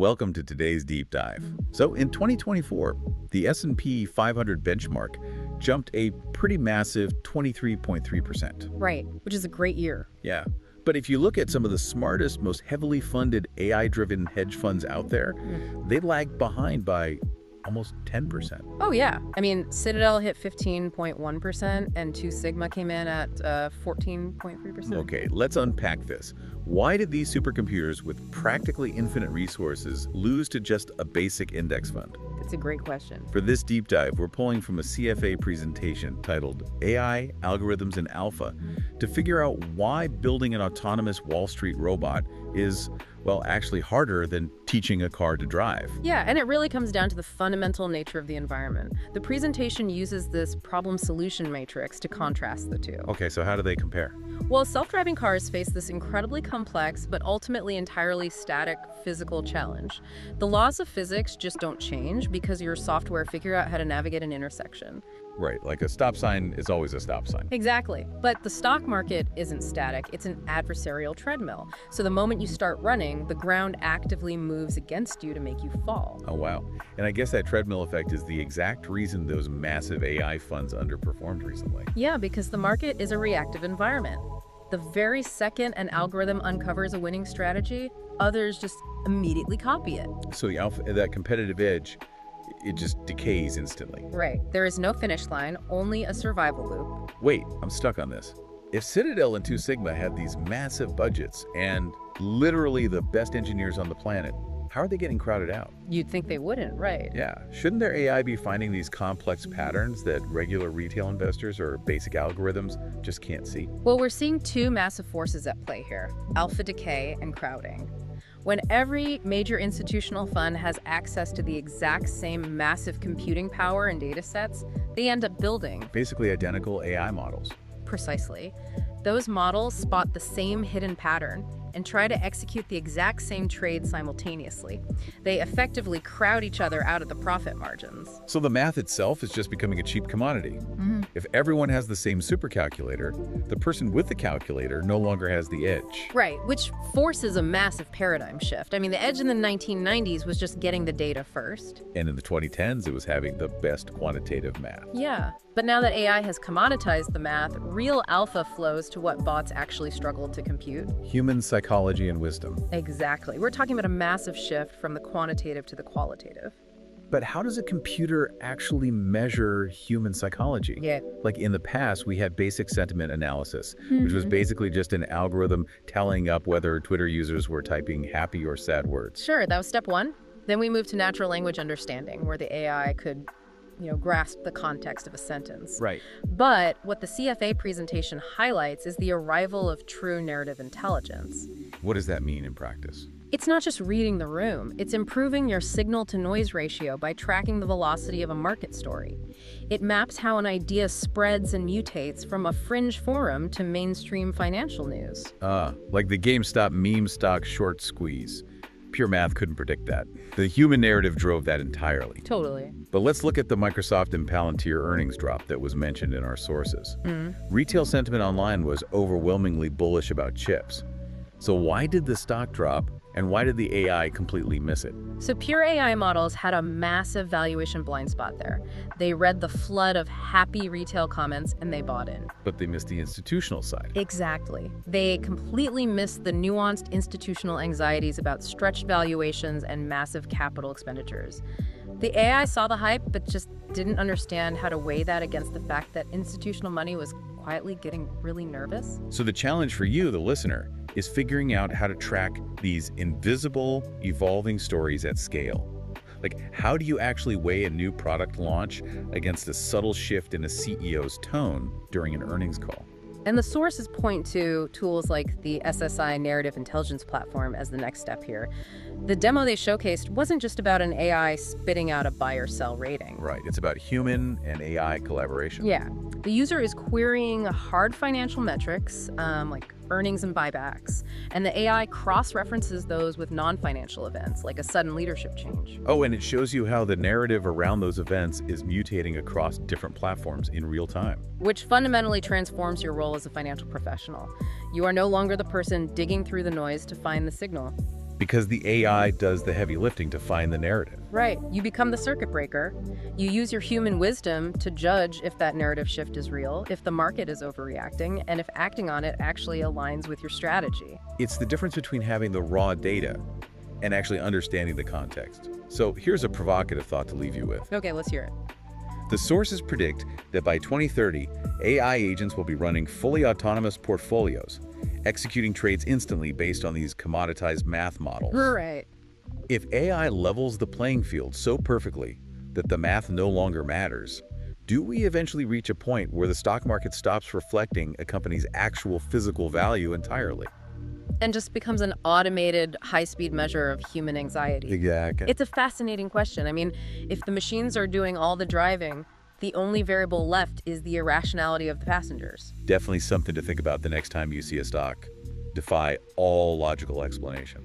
welcome to today's deep dive. So in 2024, the S&P 500 benchmark jumped a pretty massive 23.3%. Right, which is a great year. Yeah, but if you look at some of the smartest, most heavily funded AI-driven hedge funds out there, they lag behind by almost 10%. Oh, yeah. I mean, Citadel hit 15.1% and 2 Sigma came in at 14.3%. Okay, let's unpack this. Why did these supercomputers with practically infinite resources lose to just a basic index fund? That's a great question. For this deep dive, we're pulling from a CFA presentation titled AI, Algorithms, and Alpha to figure out why building an autonomous Wall Street robot is, well, actually harder than teaching a car to drive. Yeah, and it really comes down to the fundamental nature of the environment. The presentation uses this problem-solution matrix to contrast the two. Okay, so how do they compare? Well, self-driving cars face this incredibly complex, but ultimately entirely static physical challenge. The laws of physics just don't change because your software figure out how to navigate an intersection. Right, like a stop sign is always a stop sign. Exactly. But the stock market isn't static, it's an adversarial treadmill. So the moment you start running, the ground actively moves against you to make you fall. Oh, wow. And I guess that treadmill effect is the exact reason those massive AI funds underperformed recently. Yeah, because the market is a reactive environment. The very second an algorithm uncovers a winning strategy, others just immediately copy it. So that competitive edge, it just decays instantly. Right. There is no finish line, only a survival loop. Wait, I'm stuck on this. If Citadel and 2 Sigma had these massive budgets and literally the best engineers on the planet, how are they getting crowded out? You'd think they wouldn't, right? Yeah. Shouldn't their AI be finding these complex patterns that regular retail investors or basic algorithms just can't see? Well, we're seeing two massive forces at play here: alpha decay and crowding. When every major institutional fund has access to the exact same massive computing power and data sets, they end up building basically identical AI models. Precisely. Those models spot the same hidden pattern and try to execute the exact same trade simultaneously. They effectively crowd each other out of the profit margins. So the math itself is just becoming a cheap commodity. If everyone has the same supercalculator, the person with the calculator no longer has the edge. Right, which forces a massive paradigm shift. I mean, the edge in the 1990s was just getting the data first. And in the 2010s, it was having the best quantitative math. Yeah, but now that AI has commoditized the math, real alpha flows to what bots actually struggled to compute. Human psychology and wisdom. Exactly. We're talking about a massive shift from the quantitative to the qualitative. But how does a computer actually measure human psychology? Yeah. Like in the past, we had basic sentiment analysis, which was basically just an algorithm tallying up whether Twitter users were typing happy or sad words. Sure, that was step one. Then we moved to natural language understanding, where the AI could grasp the context of a sentence. Right. But what the CFA presentation highlights is the arrival of true narrative intelligence. What does that mean in practice? It's not just reading the room. It's improving your signal-to-noise ratio by tracking the velocity of a market story. It maps how an idea spreads and mutates from a fringe forum to mainstream financial news. Like the GameStop meme stock short squeeze. Pure math couldn't predict that. The human narrative drove that entirely. Totally. But let's look at the Microsoft and Palantir earnings drop that was mentioned in our sources. Retail sentiment online was overwhelmingly bullish about chips. So why did the stock drop, and why did the AI completely miss it? So pure AI models had a massive valuation blind spot there. They read the flood of happy retail comments and they bought in. But they missed the institutional side. Exactly. They completely missed the nuanced institutional anxieties about stretched valuations and massive capital expenditures. The AI saw the hype, but just didn't understand how to weigh that against the fact that institutional money was quietly getting really nervous. So the challenge for you, the listener, is figuring out how to track these invisible, evolving stories at scale. Like, how do you actually weigh a new product launch against a subtle shift in a CEO's tone during an earnings call? And the sources point to tools like the SSI Narrative Intelligence Platform as the next step here. The demo they showcased wasn't just about an AI spitting out a buy or sell rating. Right, it's about human and AI collaboration. Yeah. The user is querying hard financial metrics, like earnings and buybacks, and the AI cross-references those with non-financial events, like a sudden leadership change. Oh, and it shows you how the narrative around those events is mutating across different platforms in real time. Which fundamentally transforms your role as a financial professional. You are no longer the person digging through the noise to find the signal. because the AI does the heavy lifting to find the narrative. Right. You become the circuit breaker. You use your human wisdom to judge if that narrative shift is real, if the market is overreacting, and if acting on it actually aligns with your strategy. It's the difference between having the raw data and actually understanding the context. So here's a provocative thought to leave you with. Okay, let's hear it. The sources predict that by 2030, AI agents will be running fully autonomous portfolios, executing trades instantly based on these commoditized math models. Right. If AI levels the playing field so perfectly that the math no longer matters, do we eventually reach a point where the stock market stops reflecting a company's actual physical value entirely? And just becomes an automated, high-speed measure of human anxiety. Exactly. It's a fascinating question. I mean, if the machines are doing all the driving, the only variable left is the irrationality of the passengers. Definitely something to think about the next time you see a stock defy all logical explanation.